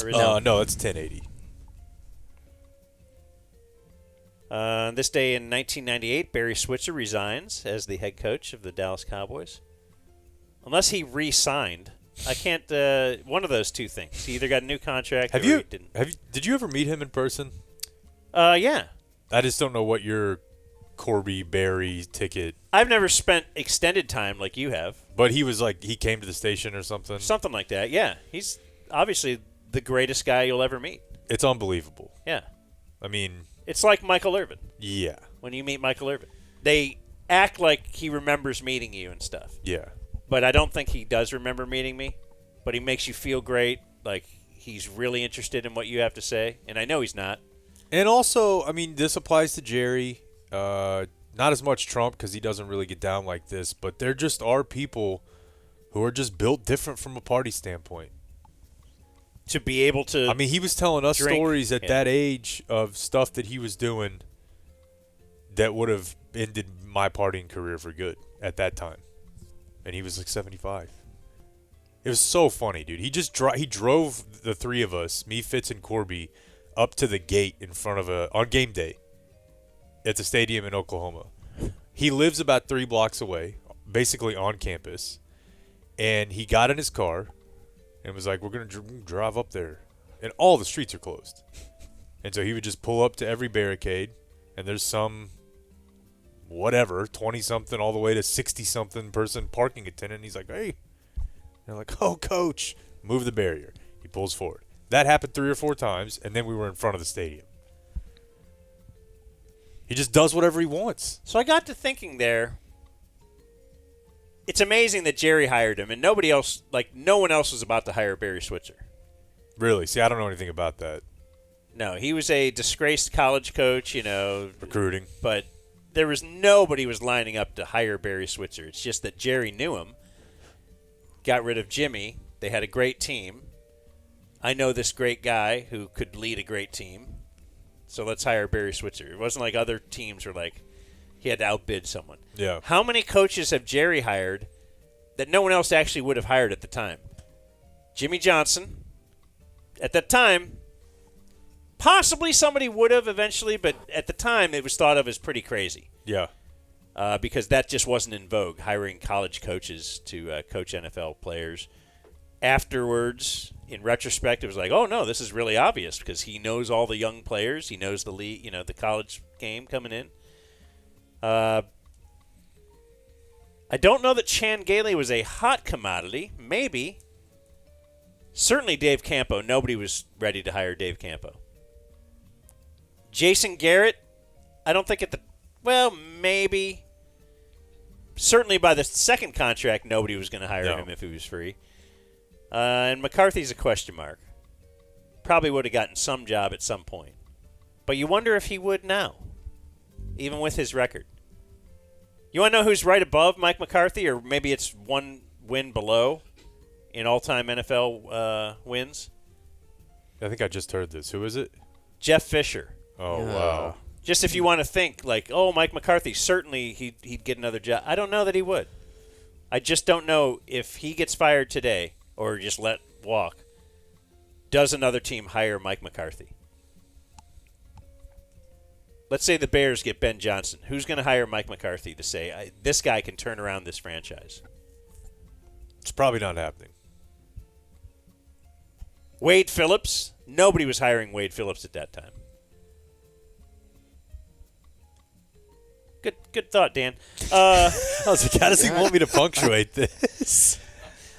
Or is that No, it's 1080. This day in 1998, Barry Switzer resigns as the head coach of the Dallas Cowboys. Unless he re-signed. I can't. One of those two things. He either got a new contract or he didn't. Did you ever meet him in person? Yeah. I just don't know what your Corby Barry ticket. I've never spent extended time like you have. But he was like, he came to the station or something. Something like that, yeah. He's obviously the greatest guy you'll ever meet. It's unbelievable. Yeah. I mean, it's like Michael Irvin. Yeah. When you meet Michael Irvin. They act like he remembers meeting you and stuff. Yeah. But I don't think he does remember meeting me. But he makes you feel great, like he's really interested in what you have to say. And I know he's not. And also, I mean, this applies to Jerry. Not as much Trump because he doesn't really get down like this. But there just are people who are just built different from a party standpoint. To be able to I mean, he was telling us drink. stories at that age of stuff that he was doing that would have ended my partying career for good at that time. And he was like 75. It was so funny, dude. He just he drove the three of us, me, Fitz, and Corby, up to the gate in front of on game day at the stadium in Oklahoma. He lives about 3 blocks away, basically on campus. And he got in his car and was like, we're going to drive up there. And all the streets are closed. And so he would just pull up to every barricade, and there's some, whatever, 20-something all the way to 60-something person parking attendant. And he's like, hey. And they're like, oh, coach, move the barrier. He pulls forward. That happened 3 or 4 times, and then we were in front of the stadium. He just does whatever he wants. So I got to thinking there. It's amazing that Jerry hired him, and nobody else, like no one else was about to hire Barry Switzer. Really? See, I don't know anything about that. No, he was a disgraced college coach, Recruiting. But there was nobody was lining up to hire Barry Switzer. It's just that Jerry knew him, got rid of Jimmy. They had a great team. I know this great guy who could lead a great team. So let's hire Barry Switzer. It wasn't like other teams were like he had to outbid someone. Yeah. How many coaches have Jerry hired that no one else actually would have hired at the time? Jimmy Johnson. At that time, possibly somebody would have eventually, but at the time it was thought of as pretty crazy. Yeah. Because that just wasn't in vogue, hiring college coaches to coach NFL players. Afterwards, in retrospect, it was like, oh, no, this is really obvious because he knows all the young players. He knows the league, the college game coming in. I don't know that Chan Gailey was a hot commodity. Maybe. Certainly Dave Campo. Nobody was ready to hire Dave Campo. Jason Garrett, I don't think maybe. Certainly by the second contract, nobody was going to hire him if he was free. And McCarthy's a question mark. Probably would have gotten some job at some point. But you wonder if he would now, even with his record. You want to know who's right above Mike McCarthy, or maybe it's one win below in all-time NFL wins? I think I just heard this. Who is it? Jeff Fisher. Oh, wow. Just if you want to think, like, oh, Mike McCarthy, certainly he'd get another job. I don't know that he would. I just don't know if he gets fired today or just let walk. Does another team hire Mike McCarthy? Let's say the Bears get Ben Johnson. Who's going to hire Mike McCarthy to say, this guy can turn around this franchise? It's probably not happening. Wade Phillips? Nobody was hiring Wade Phillips at that time. Good thought, Dan. I was like, how does he want me to punctuate this?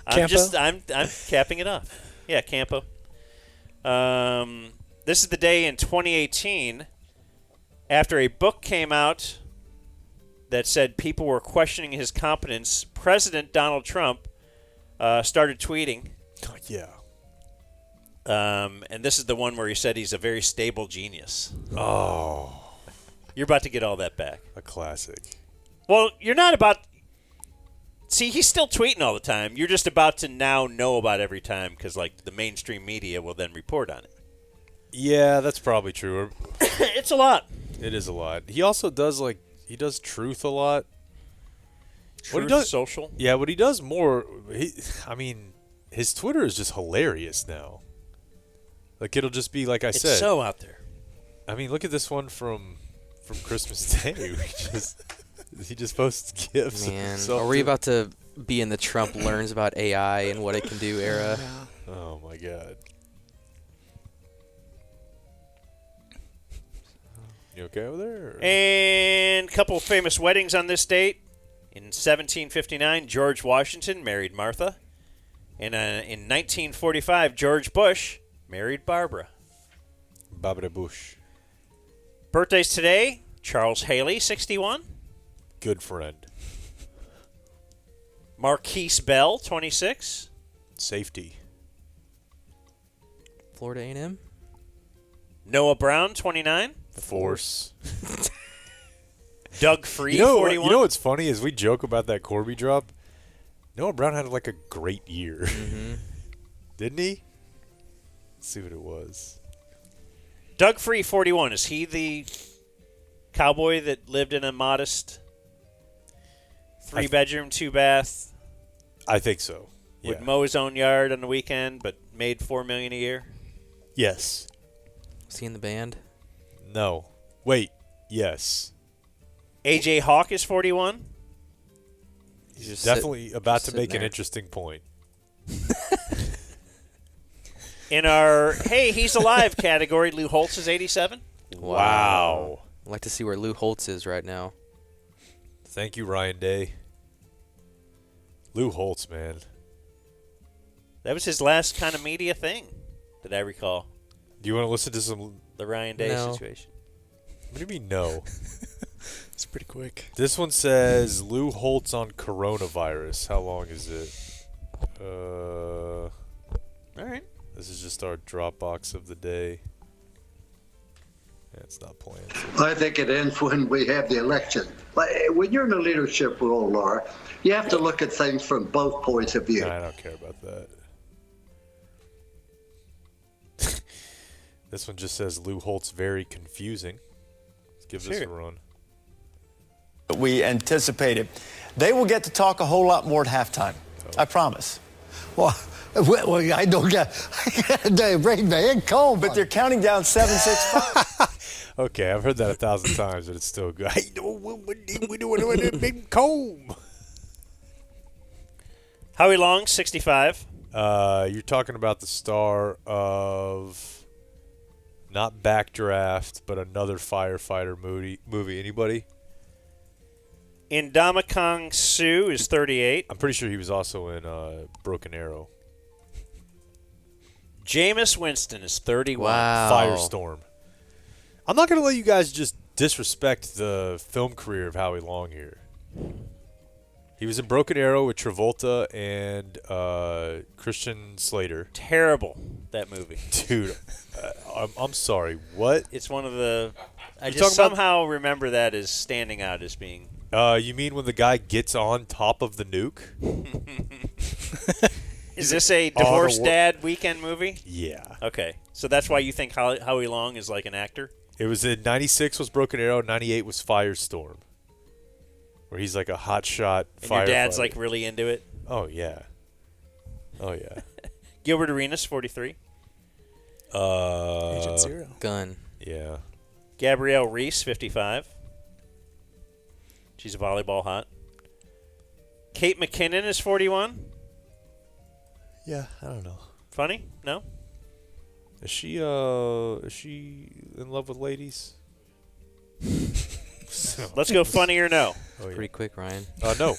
I'm capping it off. Yeah, Campo. This is the day in 2018 after a book came out that said people were questioning his competence. President Donald Trump started tweeting. Oh, yeah. And this is the one where he said he's a very stable genius. Oh. You're about to get all that back. A classic. Well, you're not about... See, he's still tweeting all the time. You're just about to now know about every time because, like, the mainstream media will then report on it. Yeah, that's probably true. It's a lot. It is a lot. He also does, he does truth a lot. Truth Social? Yeah, what he does more, his Twitter is just hilarious now. Like it'll just be like I It's said. so out there. I mean, look at this one from Christmas Day. He just posts gifts. Man, are we about to be in the Trump learns about AI and what it can do era? Yeah. Oh my God. You okay over there? And a couple of famous weddings on this date. In 1759, George Washington married Martha. And in 1945, George Bush married Barbara. Barbara Bush. Birthdays today, Charles Haley, 61. Good friend. Marquise Bell, 26. Safety. Florida A&M? Noah Brown, 29. Force. Doug Free, You know 41. what's funny is we joke about that Corby drop. Noah Brown had like a great year. Mm-hmm. Didn't he? Let's see what it was. Doug Free, 41. Is he the cowboy that lived in a modest 3-bedroom, 2-bath, I think so. would Yeah. mow his own yard on the weekend, but made $4 million a year? Yes. Was he in the band? No. Wait. Yes. AJ Hawk is 41. He's just Definitely about to sitting make an there. interesting point. In our Hey, He's Alive category, Lou Holtz is 87. Wow. I'd like to see where Lou Holtz is right now. Thank you, Ryan Day. Lou Holtz, man. That was his last kind of media thing that I recall. Do you want to listen to some? The Ryan Day No. situation. What do you mean no? It's pretty quick. This one says Lou Holtz on coronavirus. How long is it? All right. This is just our Dropbox of the day. Yeah, it's not playing. I think it ends when we have the election. When you're in a leadership role, Laura, you have to look at things from both points of view. I don't care about that. This one just says Lou Holtz very confusing. Let's give this a run. We anticipated. They will get to talk a whole lot more at halftime. I promise. Well, I don't get. They bring me in cold, But they're counting down 7, 6, 5. Okay, I've heard that 1,000 times, but it's still good. Hey, we doing a big comb. Howie Long, 65. You're talking about the star of not Backdraft, but another firefighter movie. Anybody? Indomakong Sue is 38. I'm pretty sure he was also in Broken Arrow. Jameis Winston is 31. Wow. Firestorm. I'm not going to let you guys just disrespect the film career of Howie Long here. He was in Broken Arrow with Travolta and Christian Slater. Terrible, that movie. Dude, I'm sorry. What? It's one of the... I You're just talking about- somehow remember that as standing out as being... You mean when the guy gets on top of the nuke? Is this a on a divorced wor- dad weekend movie? Yeah. Okay. So that's why you think Howie Long is like an actor? It was in 96 was Broken Arrow, 98 was Firestorm. Where he's like a hotshot And firefighter. your dad's like really into it? Oh, yeah. Oh, yeah. Gilbert Arenas, 43. Agent Zero. Gun. Yeah. Gabrielle Reese, 55. She's a volleyball hot. Kate McKinnon is 41. Yeah, I don't know. Funny? No? Is she in love with ladies? Let's go funny or no. Oh, yeah. Pretty quick, Ryan. No.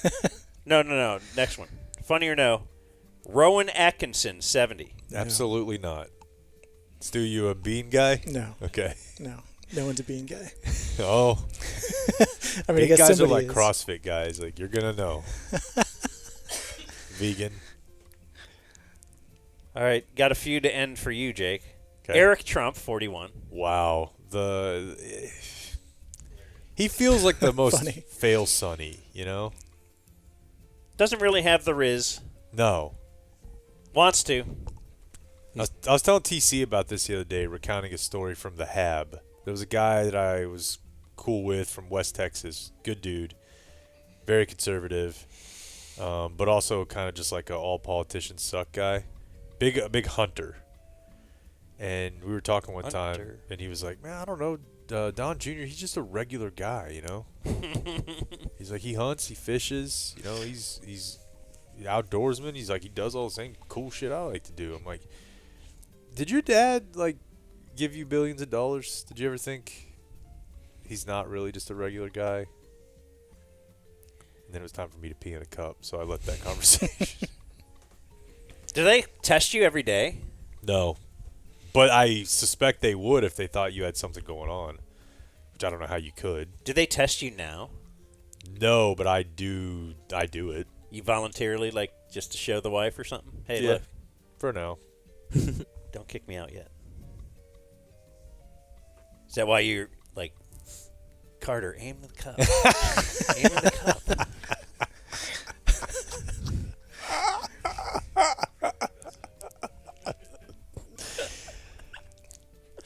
No. Next one. Funny or no. Rowan Atkinson, 70. Absolutely not. Stu, you a bean guy? No, Okay. no. No one's a bean guy. Oh. I mean, I Bean guess guys are somebody like is. CrossFit guys. Like, you're going to know. Vegan. All right. Got a few to end for you, Jake. 'Kay. Eric Trump, 41. Wow. He feels like the most Funny. fail Sonny, you know? Doesn't really have the Riz. No. Wants to. I was telling TC about this the other day, recounting a story from the Hab. There was a guy that I was cool with from West Texas. Good dude. Very conservative. But also kind of just like a all politicians suck guy. A big hunter. And we were talking one time, Hunter. and he was like, man, I don't know, Don Jr., he's just a regular guy, you know? He's like, he hunts, he fishes, you know, he's an outdoorsman. He's like, he does all the same cool shit I like to do. I'm like, did your dad, like, give you billions of dollars? Did you ever think he's not really just a regular guy? And then it was time for me to pee in a cup, so I let that conversation. Do they test you every day? No. But I suspect they would if they thought you had something going on, which I don't know how you could. Do they test you now? No, but I do it. You voluntarily, like, just to show the wife or something? Hey, Yeah. look, For now. don't kick me out yet. Is that why you're like, Carter, aim the cup. Aim in the cup.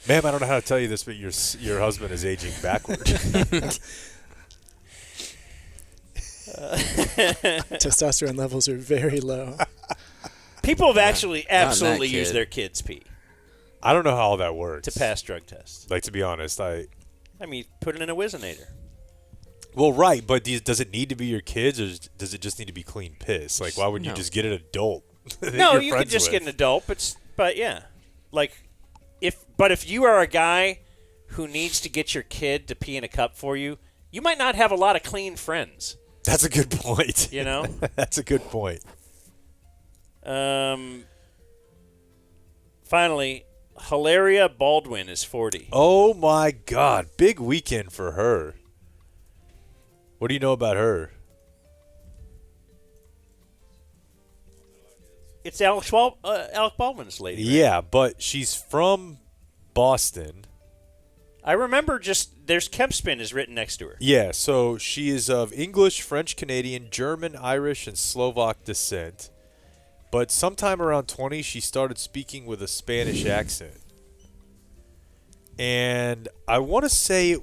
Ma'am, I don't know how to tell you this, but your husband is aging backward. Testosterone levels are very low. People have actually absolutely kid. used their kids' pee I don't know how all that works. to pass drug tests. Like, to be honest, I mean, put it in a Whizzinator. Well, right, but does it need to be your kids, or does it just need to be clean piss? Like, why wouldn't you No. just get an adult? that No, you're you could friends just with? get an adult, but yeah, like if you are a guy who needs to get your kid to pee in a cup for you, you might not have a lot of clean friends. That's a good point. You know, That's a good point. Finally, Hilaria Baldwin is 40. Oh my God, big weekend for her. What do you know about her? It's Alec Baldwin's lady. Right? Yeah, but she's from Boston. I remember there's Kempspin is written next to her. Yeah, so she is of English, French, Canadian, German, Irish, and Slovak descent. But sometime around 20, she started speaking with a Spanish accent. And I want to say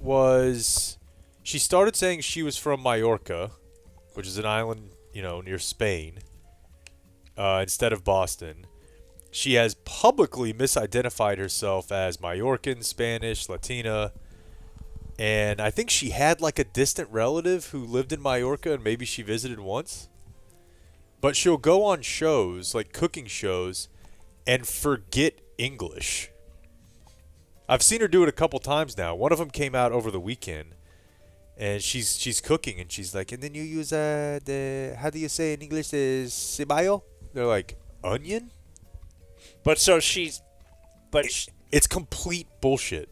she started saying she was from Mallorca, which is an island, near Spain, instead of Boston. She has publicly misidentified herself as Mallorcan, Spanish, Latina, and I think she had like a distant relative who lived in Mallorca and maybe she visited once. But she'll go on shows, like cooking shows, and forget English. I've seen her do it a couple times now. One of them came out over the weekend, and she's cooking, and she's like, and then you use how do you say in English, the ceballo? They're like, onion? But so It's complete bullshit.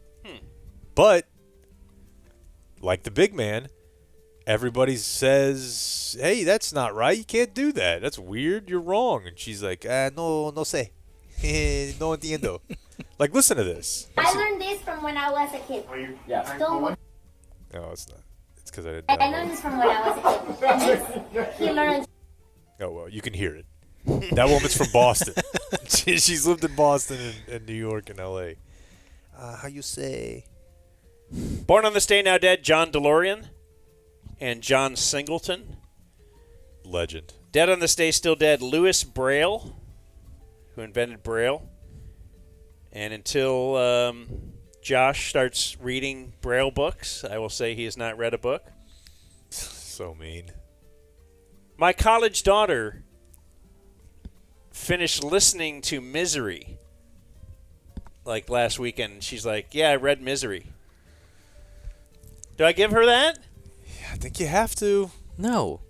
But, like the big man, everybody says, hey, that's not right. You can't do that. That's weird. You're wrong. And she's like, no sé. No entiendo. Like, listen to this. I learned this from when I was a kid. Don't No, it's not. It's because I didn't I download learned it. this from when I was a kid. And this, he learned. Oh, well, you can hear it. That woman's from Boston. She's lived in Boston and New York and L.A. How you say? Born on this day, now dead, John DeLorean and John Singleton. Legend. Dead on this day, still dead, Louis Braille, who invented Braille. And until Josh starts reading Braille books, I will say he has not read a book. So mean. My college daughter finished listening to Misery like last weekend. She's like, yeah, I read Misery. Do I give her that? Yeah, I think you have to. No.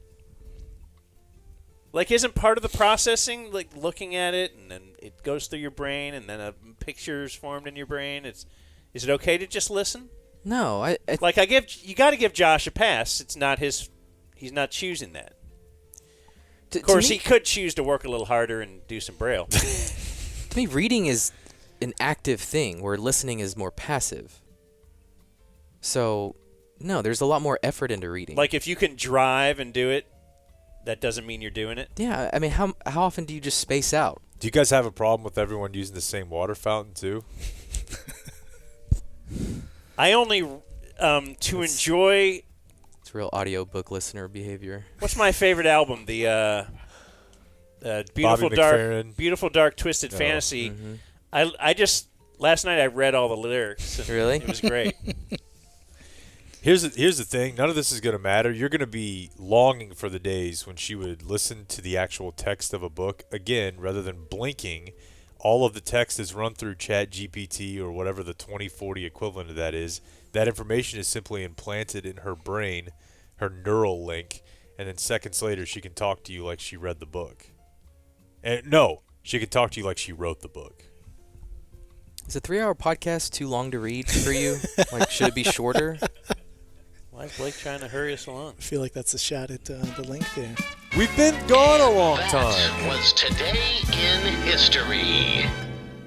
Like, isn't part of the processing, like, looking at it, and then it goes through your brain, and then a picture's formed in your brain? Is it okay to just listen? No. You got to give Josh a pass. It's not he's not choosing that. Of course, he could choose to work a little harder and do some Braille. To me, reading is an active thing, where listening is more passive. So, no, there's a lot more effort into reading. Like, if you can drive and do it, that doesn't mean you're doing it. Yeah, I mean, how often do you just space out? Do you guys have a problem with everyone using the same water fountain, too? I only, to enjoy... It's real audiobook listener behavior. What's my favorite album? The Beautiful Bobby Dark, McFerrin. Beautiful Dark Twisted Fantasy. Mm-hmm. I just Last night I read all the lyrics. And Really? It was great. Here's the thing. None of this is going to matter. You're going to be longing for the days when she would listen to the actual text of a book again rather than blinking. All of the text is run through ChatGPT or whatever the 2040 equivalent of that is. That information is simply implanted in her brain, her neural link, and then seconds later she can talk to you like she read the book. And no, she can talk to you like she wrote the book. Is a 3-hour podcast too long to read for you? Like, should it be shorter? Why is Blake trying to hurry us along? I feel like that's a shot at the link there. We've been gone a long time. That was Today in History.